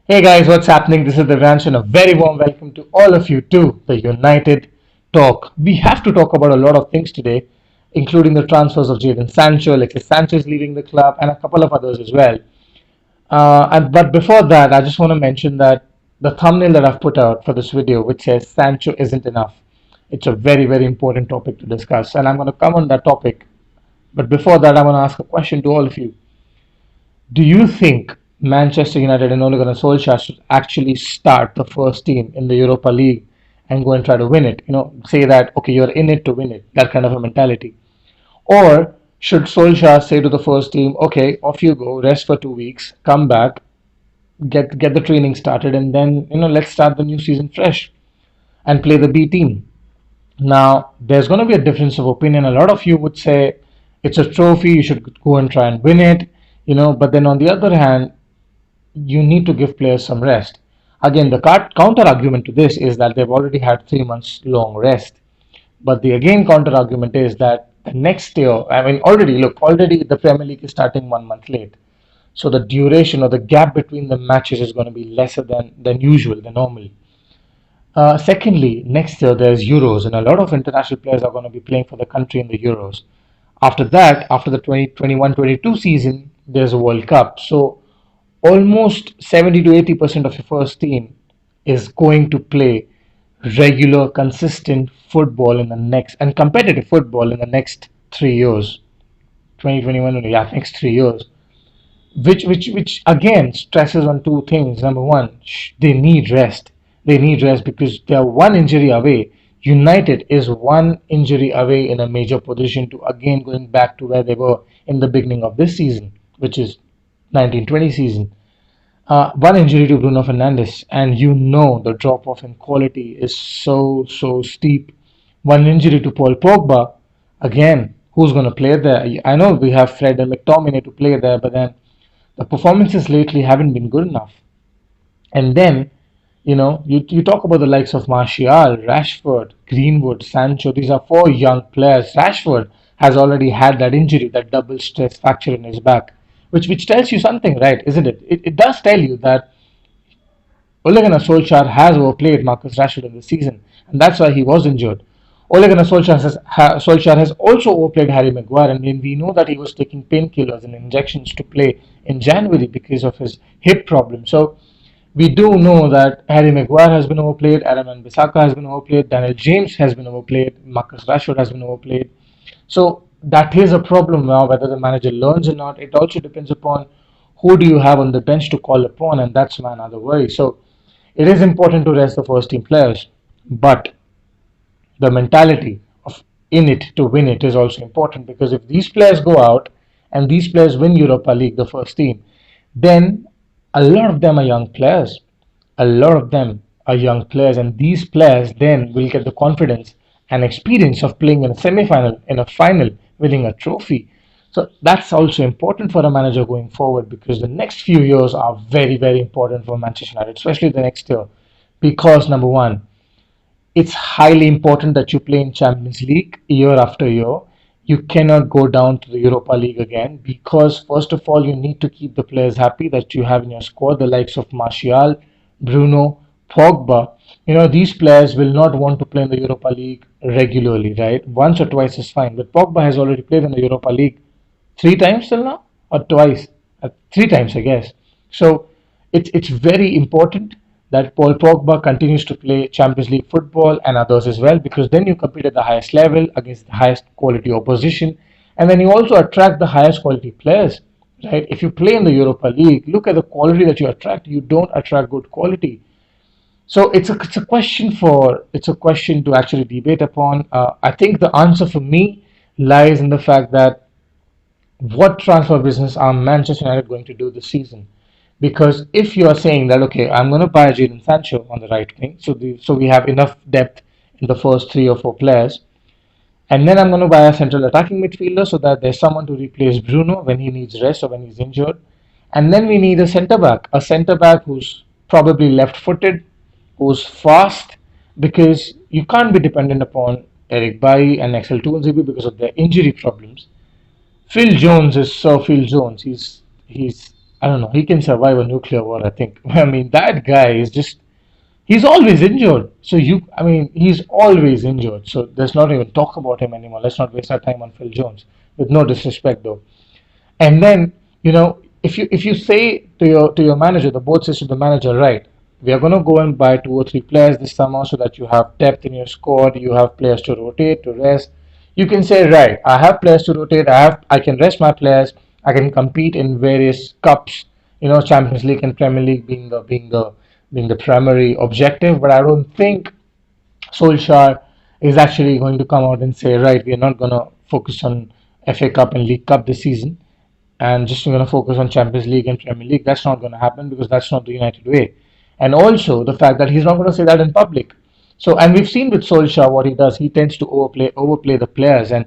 Hey guys, what's happening? This is Divyansh and a very warm welcome to all of you to the United Talk. We have to talk about a lot of things today, including the transfers of Jadon Sancho, Alexis Sanchez leaving the club, and a couple of others as well. But before that, I just want to mention that the thumbnail that I've put out for this video, which says Sancho isn't enough, it's a very important topic to discuss, and I'm going to come on that topic. But before that, I want to ask a question to all of you. Do you think Manchester United and Ole Gunnar Solskjaer should actually start the first team in the Europa League and go and try to win it? Say that, okay, you're in it to win it, that kind of a mentality. Or should Solskjaer say to the first team, okay, off you go, rest for 2 weeks, come back, get the training started, and then, let's start the new season fresh and play the B team. Now, there's going to be a difference of opinion. A lot of you would say it's a trophy, you should go and try and win it, but then on the other hand, you need to give players some rest. Again, the counter argument to this is that they've already had 3 months long rest. But the again counter argument is that the next year, I mean, already the Premier League is starting 1 month late. So the duration or the gap between the matches is going to be lesser than usual, than normal. Secondly, next year there's Euros, and a lot of international players are going to be playing for the country in the Euros. After that, after the 2021-22 season, there's a World Cup. So almost 70 to 80% of your first team is going to play regular, consistent football in the next and competitive football in the next 3 years. 2021, yeah, next 3 years. Which again stresses on two things. Number one, they need rest. They need rest because they're one injury away. United is one injury away in a major position to again going back to where they were in the beginning of this season, which is 1920 season. One injury to Bruno Fernandes, and the drop off in quality is so steep. One injury to Paul Pogba, again, who's going to play there? I know we have Fred and McTominay to play there, but then the performances lately haven't been good enough. And then, you talk about the likes of Martial, Rashford, Greenwood, Sancho. These are four young players. Rashford has already had that injury, that double stress fracture in his back, which tells you something, right? Isn't it? It does tell you that Ole Gunnar Solskjaer has overplayed Marcus Rashford in the season, and that's why he was injured. Ole Gunnar Solskjaer has also overplayed Harry Maguire, and we know that he was taking painkillers and injections to play in January because of his hip problem. So we do know that Harry Maguire has been overplayed, Aaron Wan-Bissaka has been overplayed, Daniel James has been overplayed, Marcus Rashford has been overplayed. So that is a problem now, whether the manager learns or not. It also depends upon who do you have on the bench to call upon, and that's my another worry. So it is important to rest the first team players, but the mentality of in it to win it is also important because if these players go out and these players win Europa League, the first team, then a lot of them are young players. A lot of them are young players, and these players then will get the confidence and experience of playing in a semi-final, in a final, winning a trophy. So that's also important for a manager going forward because the next few years are very important for Manchester United, especially the next year. Because number one, it's highly important that you play in Champions League year after year. You cannot go down to the Europa League again because first of all you need to keep the players happy that you have in your squad, the likes of Martial, Bruno, Pogba. These players will not want to play in the Europa League regularly, right? Once or twice is fine. But Pogba has already played in the Europa League 3 times till now, or twice, 3 times, I guess. So it's very important that Paul Pogba continues to play Champions League football and others as well, because then you compete at the highest level against the highest quality opposition, and then you also attract the highest quality players, right? If you play in the Europa League, look at the quality that you attract. You don't attract good quality. So it's a question to actually debate upon. I think the answer for me lies in the fact that what transfer business are Manchester United going to do this season? Because if you are saying that okay, I'm going to buy Jadon Sancho on the right wing, so we have enough depth in the first three or four players, and then I'm going to buy a central attacking midfielder so that there's someone to replace Bruno when he needs rest or when he's injured, and then we need a centre back who's probably left-footed, who's fast, because you can't be dependent upon Eric Bailly and Axel Tuanzebe because of their injury problems. Phil Jones is Sir Phil Jones. He's I don't know, he can survive a nuclear war, I think. I mean, that guy is just, he's always injured. So I mean, he's always injured. So let's not even talk about him anymore. Let's not waste our time on Phil Jones. With no disrespect, though. And then, if you say to your manager, the board says to the manager, right, we are going to go and buy 2 or 3 players this summer so that you have depth in your squad, you have players to rotate, to rest. You can say, right, I have players to rotate, I can rest my players, I can compete in various cups, Champions League and Premier League being the primary objective. But I don't think Solskjaer is actually going to come out and say, right, we are not going to focus on FA Cup and League Cup this season and just going to focus on Champions League and Premier League. That's not going to happen because that's not the United way. And also the fact that he's not going to say that in public. So, and we've seen with Solskjaer what he does. He tends to overplay the players, and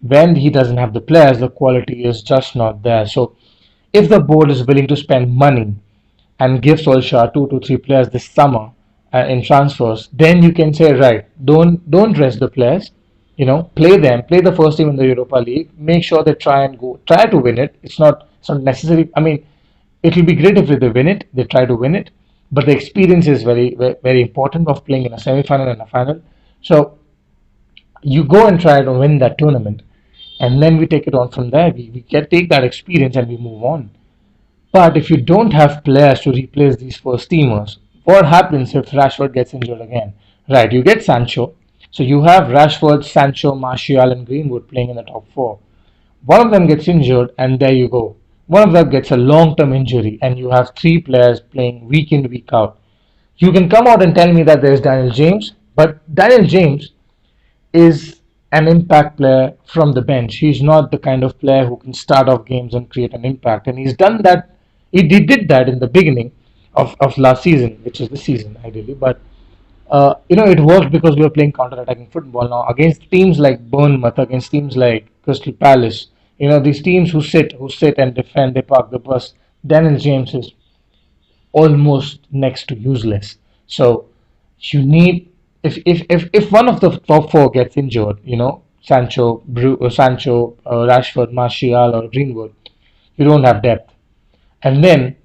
when he doesn't have the players, the quality is just not there. So, if the board is willing to spend money and give Solskjaer 2 to 3 players this summer in transfers, then you can say, right, don't rest the players. Play them, play the first team in the Europa League. Make sure they try to win it. It's not necessary. I mean, it will be great if they win it. They try to win it, but the experience is very, very, very important of playing in a semi-final and a final. So you go and try to win that tournament, and then we take it on from there. We take that experience and we move on. But if you don't have players to replace these first teamers, what happens if Rashford gets injured again? Right, you get Sancho. So you have Rashford, Sancho, Martial, and Greenwood playing in the top four. One of them gets injured, and there you go. One of them gets a long term injury, and you have 3 players playing week in, week out. You can come out and tell me that there's Daniel James, but Daniel James is an impact player from the bench. He's not the kind of player who can start off games and create an impact. And he's done that. He did that in the beginning of last season, which is the season ideally. But it worked because we were playing counter-attacking football. Now against teams like Bournemouth, against teams like Crystal Palace, these teams who sit and defend, they park the bus. Daniel James is almost next to useless. So you need, if one of the top four gets injured, Sancho, Rashford, Martial, or Greenwood, you don't have depth. And then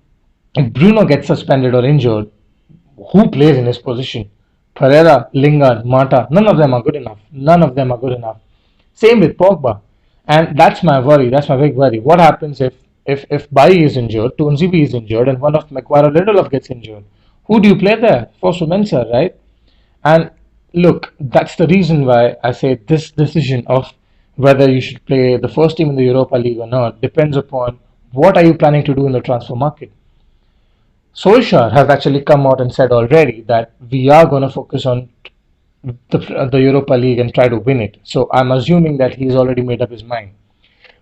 if Bruno gets suspended or injured, who plays in his position? Pereira, Lingard, Mata, none of them are good enough. None of them are good enough. Same with Pogba. And that's my worry. That's my big worry. What happens if Bailly is injured, Tunzibi is injured, and one of Maguire or Lindelof gets injured? Who do you play there? Fosu Mensah, right? And look, that's the reason why I say this decision of whether you should play the first team in the Europa League or not depends upon what are you planning to do in the transfer market. Solskjaer has actually come out and said already that we are going to focus on the Europa League and try to win it. So I'm assuming that he's already made up his mind.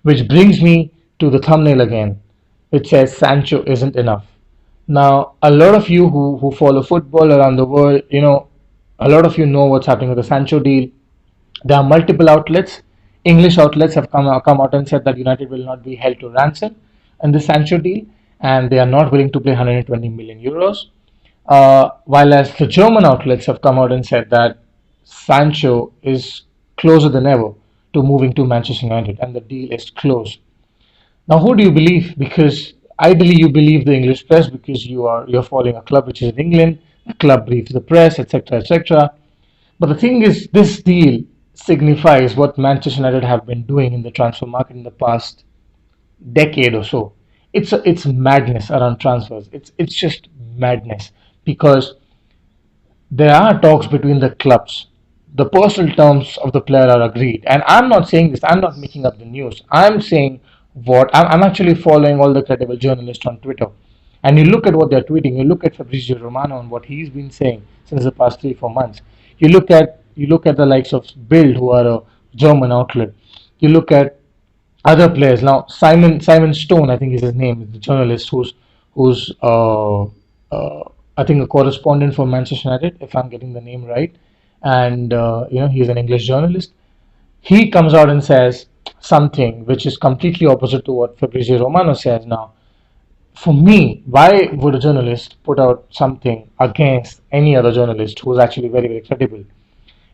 Which brings me to the thumbnail again, which says Sancho isn't enough. Now, a lot of you who follow football around the world, a lot of you know what's happening with the Sancho deal. There are multiple outlets. English outlets have come out and said that United will not be held to ransom in the Sancho deal, and they are not willing to pay 120 million euros. While as the German outlets have come out and said that Sancho is closer than ever to moving to Manchester United, and the deal is closed. Now, who do you believe? Because ideally, you believe the English press because you're following a club which is in England. The club briefs the press, etc., etc. But the thing is, this deal signifies what Manchester United have been doing in the transfer market in the past decade or so. It's madness around transfers. It's just madness because there are talks between the clubs. The personal terms of the player are agreed, and I'm not saying this. I'm not making up the news. I'm saying I'm actually following all the credible journalists on Twitter, and you look at what they're tweeting. You look at Fabrizio Romano and what he's been saying since the past 3-4 months. You look at the likes of Bild, who are a German outlet. You look at other players now. Simon Stone, I think is his name, the journalist who's I think a correspondent for Manchester United, if I'm getting the name right, and he's an English journalist. He comes out and says something which is completely opposite to what Fabrizio Romano says now. For me, why would a journalist put out something against any other journalist who's actually very, very credible?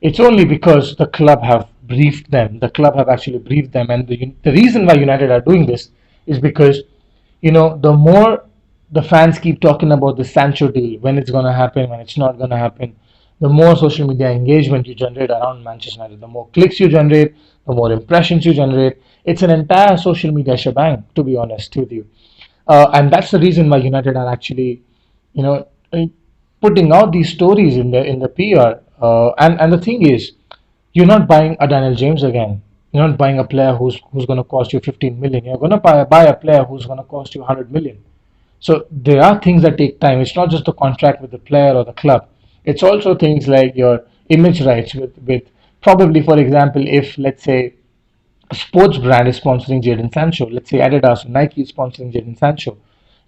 It's only because the club have briefed them. The club have actually briefed them, and the reason why United are doing this is because the more the fans keep talking about the Sancho deal, when it's going to happen, when it's not going to happen, the more social media engagement you generate around Manchester United, the more clicks you generate, the more impressions you generate. It's an entire social media shebang, to be honest with you. And that's the reason why United are actually, you know, putting out these stories in the PR. And the thing is, you're not buying a Daniel James again. You're not buying a player who's going to cost you 15 million. You're going to buy a player who's going to cost you 100 million. So there are things that take time. It's not just the contract with the player or the club. It's also things like your image rights with probably, for example, if let's say a sports brand is sponsoring Jadon Sancho, let's say Adidas or Nike is sponsoring Jadon Sancho,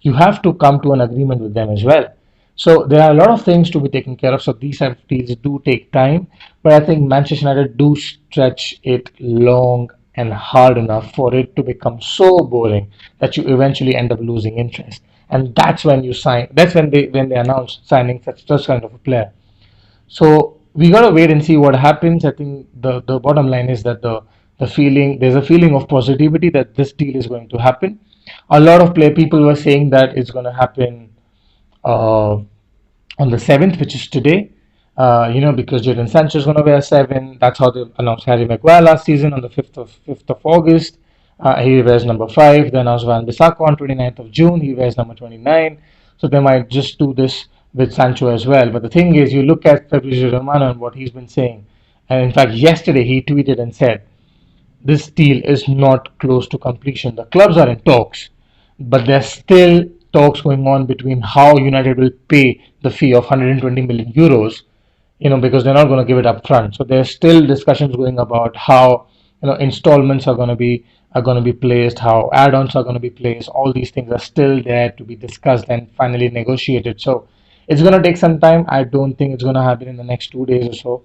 you have to come to an agreement with them as well. So there are a lot of things to be taken care of. So these type of deals do take time, but I think Manchester United do stretch it long and hard enough for it to become so boring that you eventually end up losing interest. And that's when you sign. That's when they announce signing such kind of a player. So we gotta wait and see what happens. I think the bottom line is that the feeling there's a feeling of positivity that this deal is going to happen. A lot of play people were saying that it's going to happen uh, on the 7th, which is today. Because Jadon Sancho is going to wear 7. That's how they announced Harry Maguire last season on the 5th of August. He wears number 5. They announced Van Bissaka on 29th of June. He wears number 29. So they might just do this with Sancho as well. But the thing is, you look at Fabrizio Romano and what he's been saying. And in fact, yesterday he tweeted and said, this deal is not close to completion. The clubs are in talks, but there's still talks going on between how United will pay the fee of 120 million euros, because they're not going to give it up front. So there's still discussions going about how installments are going to be placed, how add-ons are going to be placed. All these things are still there to be discussed and finally negotiated. So it's going to take some time. I don't think it's going to happen in the next 2 days or so.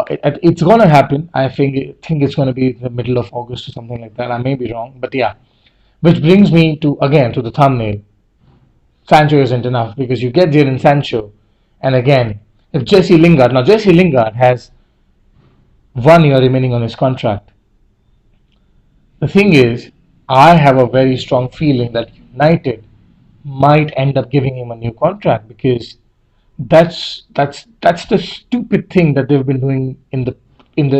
It's going to happen. I think it's going to be the middle of August or something like that. I may be wrong, but yeah. Which brings me to again to the thumbnail. Sancho isn't enough because you get Jadon Sancho, and again, if Jesse Lingard has 1 year remaining on his contract. The thing is, I have a very strong feeling that United might end up giving him a new contract because that's the stupid thing that they've been doing in the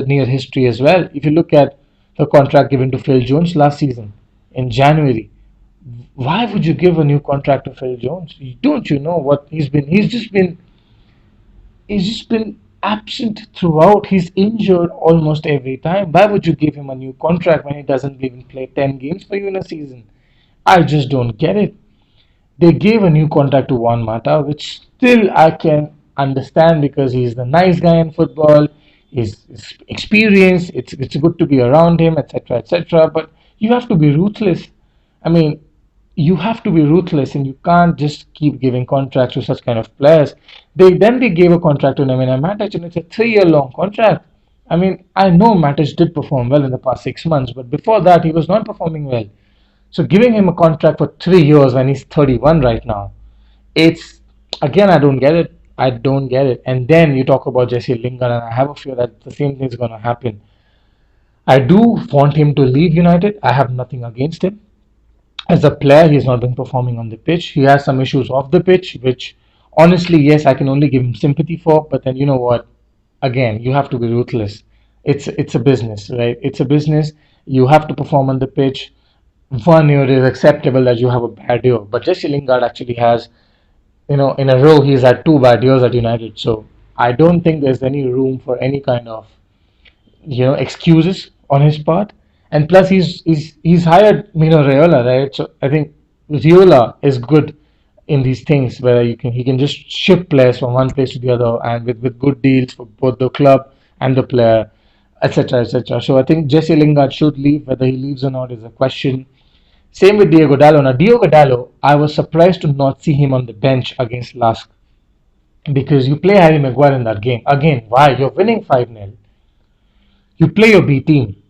near history as well. If you look at the contract given to Phil Jones last season in January, why would you give a new contract to Phil Jones? Don't you know what he's been? He's just been absent throughout. He's injured almost every time. Why would you give him a new contract when he doesn't even play 10 games for you in a season? I just don't get it. They gave a new contract to Juan Mata, which still I can understand because he's the nice guy in football. He's experienced. It's good to be around him, etc., etc. But you have to be ruthless. I mean, you have to be ruthless, and you can't just keep giving contracts to such kind of players. They gave a contract to Nemanja Matic, and it's a 3-year long contract. I mean, I know Matic did perform well in the past 6 months, but before that, he was not performing well. So giving him a contract for 3 years when he's 31 right now, it's again I don't get it. I don't get it. And then you talk about Jesse Lingard, and I have a fear that the same thing is going to happen. I do want him to leave United. I have nothing against him. As a player, he's not been performing on the pitch. He has some issues off the pitch, which honestly, yes, I can only give him sympathy for. But then you know what? Again, you have to be ruthless. It's a business, right? It's a business. You have to perform on the pitch. 1 year is acceptable that you have a bad year, but Jesse Lingard actually has, in a row he's had 2 bad years at United. So I don't think there's any room for any kind of excuses on his part. And plus, he's hired Mino Raiola, right? So I think Raiola is good in these things where he can just ship players from one place to the other, and with good deals for both the club and the player, etc., etc. So I think Jesse Lingard should leave. Whether he leaves or not is a question. Same with Diego Dallo. Now, Diego Dallo, I was surprised to not see him on the bench against Lask because you play Harry Maguire in that game. Again, why? You're winning 5-0. You play your B team.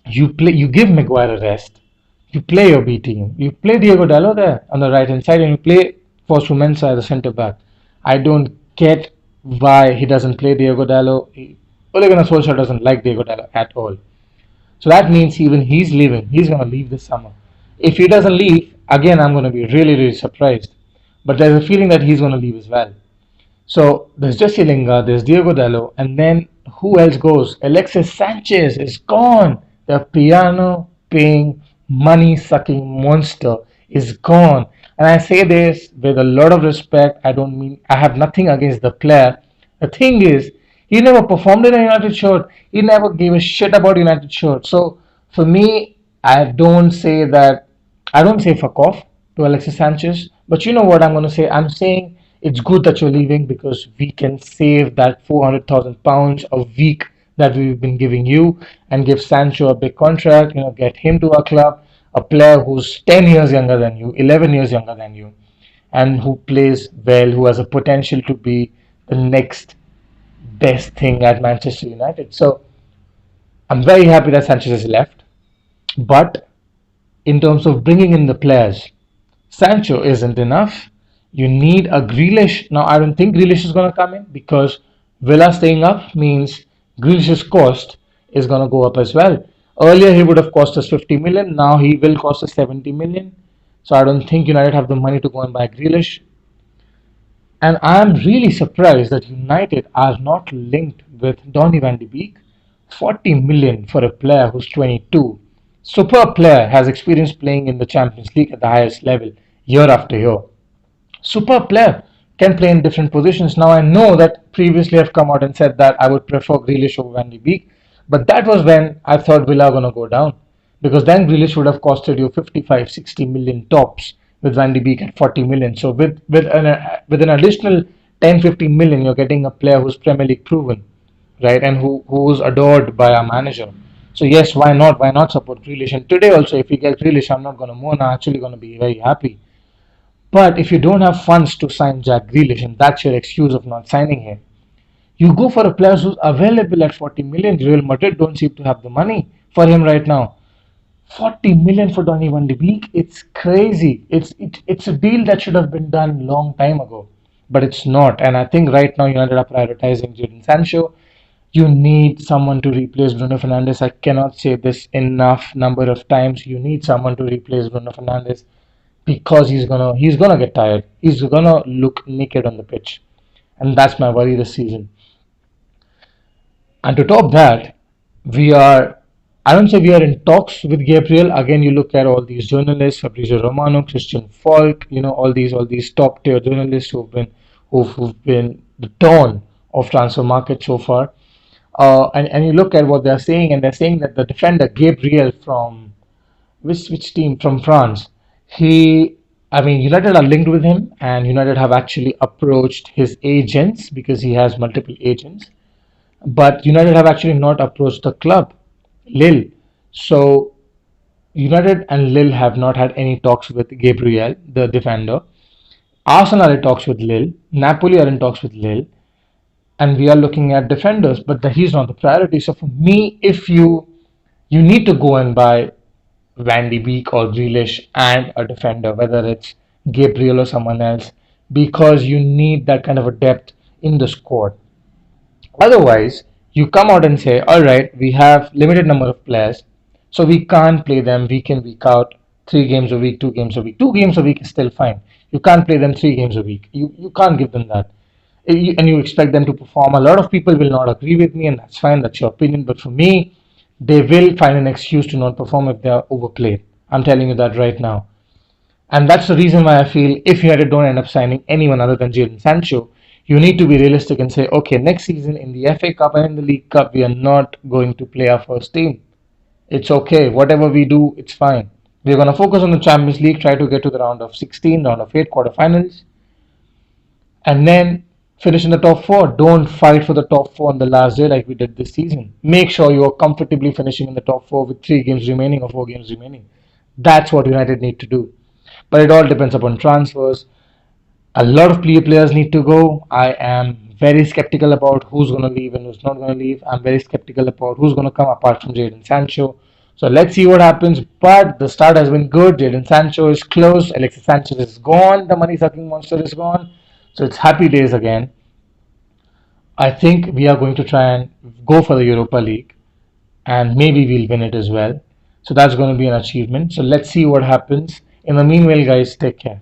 You give Maguire a rest. You play your B team. You play Diego Dallo there on the right hand side, and you play for Sumensa as a centre back. I don't get why he doesn't play Diego Dallo. Ole Gunnar Solskjaer doesn't like Diego Dallo at all. So that means even he's leaving. He's going to leave this summer. If he doesn't leave, again, I'm going to be really, really surprised. But there's a feeling that he's going to leave as well. So there's Jesse Lingard, there's Diego Dallo, and then who else goes? Alexis Sanchez is gone. The piano paying, money sucking monster is gone. And I say this with a lot of respect. I don't mean I have nothing against the player. The thing is, he never performed in a United shirt. He never gave a shit about United shirt. So for me, I don't say fuck off to Alexis Sanchez. But you know what I'm going to say? I'm saying it's good that you're leaving because we can save that £400,000 a week that we've been giving you and give Sancho a big contract, get him to our club, a player who's 10 years younger than you, 11 years younger than you, and who plays well, who has a potential to be the next best thing at Manchester United. So I'm very happy that Sanchez has left. But in terms of bringing in the players, Sancho isn't enough. You need a Grealish. Now, I don't think Grealish is going to come in because Villa staying up means Grealish's cost is going to go up as well. Earlier, he would have cost us 50 million. Now, he will cost us 70 million. So, I don't think United have the money to go and buy Grealish. And I'm really surprised that United are not linked with Donny van de Beek. 40 million for a player who's 22. Superb player, has experience playing in the Champions League at the highest level year after year. Superb player, can play in different positions. Now I know that previously I've come out and said that I would prefer Grealish over Van de Beek, but that was when I thought Villa are going to go down because then Grealish would have costed you 55, 60 million tops with Van de Beek at 40 million. So with an additional 10, 15 million, you're getting a player who's Premier League proven, right, and who's adored by our manager. So yes, why not? Why not support Grealish? And today also, if we get Grealish, I'm not going to moan. I'm actually going to be very happy. But if you don't have funds to sign Jack Grealish, and that's your excuse of not signing him, you go for a player who's available at 40 million. Real Madrid don't seem to have the money for him right now. 40 million for Donny van de Beek, it's crazy. It's a deal that should have been done long time ago, but it's not. And I think right now United are prioritizing Jadon Sancho. You need someone to replace Bruno Fernandes. I cannot say this enough number of times. You need someone to replace Bruno Fernandes because he's gonna get tired. He's gonna look naked on the pitch, and that's my worry this season. And to top that, we are, I don't say we are in talks with Gabriel. Again, you look at all these journalists, Fabrizio Romano, Christian Falk, all these top tier journalists who've been the tone of transfer market so far. And you look at what they're saying, and they're saying that the defender Gabriel from which team from France, I mean, United are linked with him, and United have actually approached his agents because he has multiple agents. But United have actually not approached the club, Lille. So United and Lille have not had any talks with Gabriel, the defender. Arsenal are in talks with Lille. Napoli are in talks with Lille. And we are looking at defenders, but he's not the priority. So for me, if you need to go and buy Van de Beek or Grealish and a defender, whether it's Gabriel or someone else, because you need that kind of a depth in the squad. Otherwise, you come out and say, all right, we have limited number of players, so we can't play them week in, week out, 3 games a week, 2 games a week. 2 games a week is still fine. You can't play them 3 games a week. You can't give them that. And you expect them to perform. A lot of people will not agree with me, and that's fine, that's your opinion. But for me, they will find an excuse to not perform if they are overplayed. I'm telling you that right now. And that's the reason why I feel if United don't end up signing anyone other than Jadon Sancho, you need to be realistic and say, okay, next season in the FA Cup and in the League Cup, we are not going to play our first team. It's okay. Whatever we do, it's fine. We're going to focus on the Champions League, try to get to the round of 16, round of 8, quarterfinals, and then finish in the top 4. Don't fight for the top 4 on the last day like we did this season. Make sure you are comfortably finishing in the top 4 with 3 games remaining or 4 games remaining. That's what United need to do. But it all depends upon transfers. A lot of players need to go. I am very skeptical about who's going to leave and who's not going to leave. I'm very skeptical about who's going to come apart from Jadon Sancho. So let's see what happens. But the start has been good. Jadon Sancho is close. Alexis Sanchez is gone. The money sucking monster is gone. So it's happy days again. I think we are going to try and go for the Europa League, and maybe we'll win it as well. So that's going to be an achievement. So let's see what happens In the meanwhile, guys, take care.